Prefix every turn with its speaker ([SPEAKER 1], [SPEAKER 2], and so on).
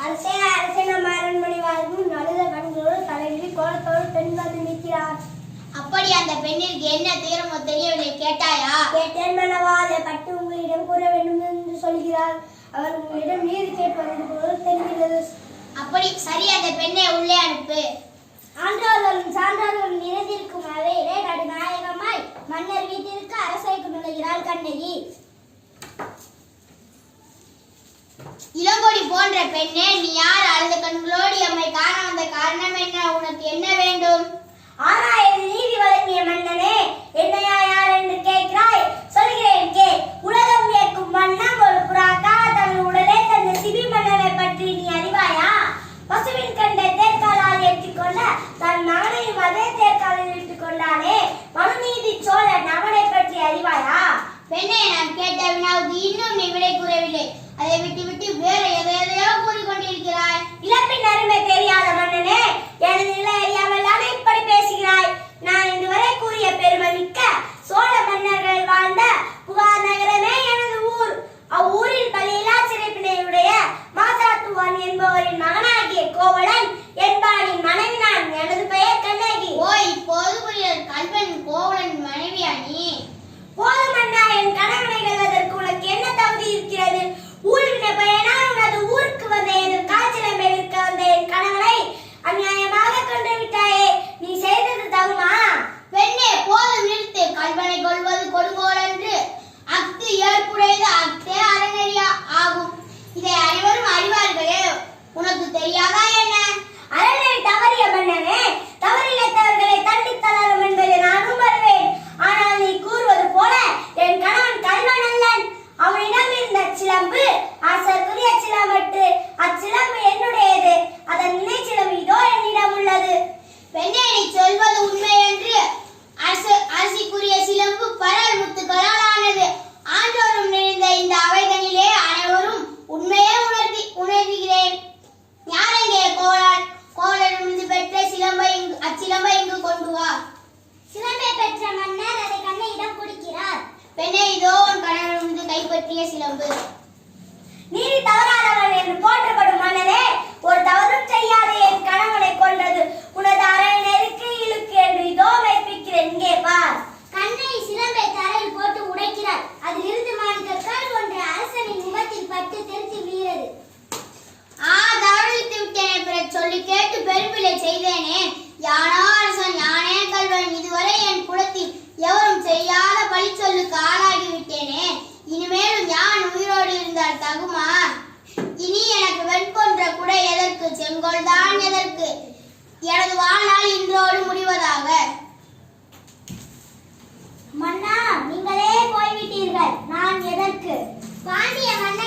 [SPEAKER 1] அரசே அரசே நம்ம அரண்மனை வாழ்வும் நடுத கண்களோடு தலைவிரி கோலத்தோடு பெண் வந்து நிற்கிறார்.
[SPEAKER 2] அப்படி அந்த பெண்ணிற்கு என்ன துயரமோ தெரியவில்லை, கேட்டாயா?
[SPEAKER 1] கேட்டேன் மன்னவா, அதை பற்றி உங்களிடம் கூற வேண்டும் என்று சொல்கிறார். அவர் உங்களிடம் நீதி கேட்பது போல் தெரிகிறது.
[SPEAKER 2] அப்படி சரி, அந்த பெண்ணை உள்ளே அனுப்பு.
[SPEAKER 1] ஆண்டவர்களும் சான்றோர்களும் நிறைந்திருக்கும் அவையிலே நடுநாயகமாய் மன்னர் வீட்டிற்கு அரசைக்கு நுழைகிறாள் கண்ணகி.
[SPEAKER 2] இளங்கொடி போன்ற பெண்ணே, நீ யார்? அழுத கண்களோடு எம்மை காண வந்த காரணம் என்ன? உனக்கு என்ன வேண்டும்?
[SPEAKER 1] ஆராயது நீதி வழங்கிய மன்னனே, என்னையா யார் என்று கேட்கிறாய்? சொல்கிறேன் கே. உலகம் வியக்கும் வண்ணம் ஒரு புறாக்கா தன் உடலே தந்த சிபி மன்னனை பற்றி நீ அறிவாயா? பசுவின் கண்டை தேர்காலால் ஏற்றிக்கொண்ட தன் மகனையும் அதே தேர்காலில் இட்டுக் கொண்டானே மனுநீதி சோழன், அவனை பற்றி அறிவாயா?
[SPEAKER 2] பெண்ணே, நான் கேட்ட வினாவுக்கு இன்னும் நீ விடை கூறவில்லை. அதை விட்டு வேற எதையோ கூறிக்கொண்டிருக்கிறாய்.
[SPEAKER 1] இழப்பின் அருமை தெரியாத மன்னனே, எனது நிலை அறியாமல் இப்படி பேசுகிறாய். நான் இன்று வரை கூறிய பெருமை மிக்க சோழ மன்னர்கள் வாழ்ந்த புகார் நகரமே எனது ஊர். அவ்வூரில் பள்ளியிலா சிறைப்பினையுடைய மாசாத்துவான் என்பவரின் மகனாகிய கோவலன் என்பானின் மனைவி நான். எனது பெயர் கண்ணகி.
[SPEAKER 2] ஓ, இப்போது புரிகிறது. கல்வன் கோவலன் மனைவியா நீ?
[SPEAKER 1] போதும் அண்ணா, என் கணவனை வெல்வதற்கு உனக்கு என்ன தகுதி இருக்கிறது? ஊழின பையனால் உனது ஊருக்கு வந்த என் காய்ச்சலை இருக்க வந்த என் கணவனை அநியாயமாக கொண்டு விட்டாயே, நீ செய்தது தகுமா?
[SPEAKER 2] பெண்ணே, போதும் நிறுத்து. கல்வனை கொள்வது கொடுங்கோல் என்று அஃது ஏற்புடையது, அஃதே அறநெறியா ஆகும். இதை அனைவரும் அறிவார்களே, உனக்கு தெரியாதா என்ன?
[SPEAKER 1] அறநெறி தவறிய மன்னனே, தவறிழைத்தவர்களை தண்டித் தளரும் என்பதை நானும் வருவேன். ஆனால் நீ கூறுவது போல என் கணவன் கல்வன் அல்லன். அவனிடம் இருந்த சிலம்பு ஆசற்குரிய சிலம்பட்டு. அச்சிலம்பு என்னுடையது. அதன் நினை சிலம்பு இதோ என்னிடம் உள்ளது.
[SPEAKER 2] பெண்ணே, நீ சொல்வது உண்மை என்று அரசிக்குரிய சிலம்பு பரல் முத்துக்களால் ஆனது. ஆண்டோரும் நிறைந்த இந்த அவைதனிலே அனைவரும் உண்மையே உணர்கிறேன். யாரெங்கே கோவலனிடமிருந்து பெற்ற அச்சிலம்பை இங்கு கொண்டு வா.
[SPEAKER 1] சிலம்பை பெற்ற மன்னர் அதை கண்ணையிடம் கொடுக்கிறார்.
[SPEAKER 2] பெண்ணே, இதோ உன் கணவனிடமிருந்து கைப்பற்றிய சிலம்பு.
[SPEAKER 1] நீதி தவறாதவன் என்று போற்றப்படும் மன்னனே, ஒரு தவறும் செய்யாத என் கணவனை கொன்றது உனது அறநெறிக்கு இழுக்கு என்று இதோ மெய்ப்பிக்கிறேன். இங்கே பார். கண்ணை சிலம்பை தரையில் போட்டு உடைக்கிறார். அதில் இருந்து மாணிக்கற்கள் ஒன்று அரசனின் முகத்தில் பட்டு தெரித்து வீழது.
[SPEAKER 2] தவறித்து விட்டேனே, பிறகு சொல்லி கேட்டு பெரும்பிழை செய்தேனே. யானோ அரசன், யானே கல்வன், இதுவரை என் குலத்தில் எவரும் செய்யாத பழி சொல்லுக்கு ஆளாகி விட்டேனே. இனிமேலும் யான் உயிரோடு இருந்தால் தகுமா? இனி எனக்கு வெண்கொன்ற குடை எதற்கு? செங்கோல் தான் எதற்கு? எனது வாழ்நாள் இன்றோடு முடிவதாக.
[SPEAKER 1] மன்னா, நீங்களே போய்விட்டீர்கள், நான் எதற்கு? பாண்டிய மன்னர்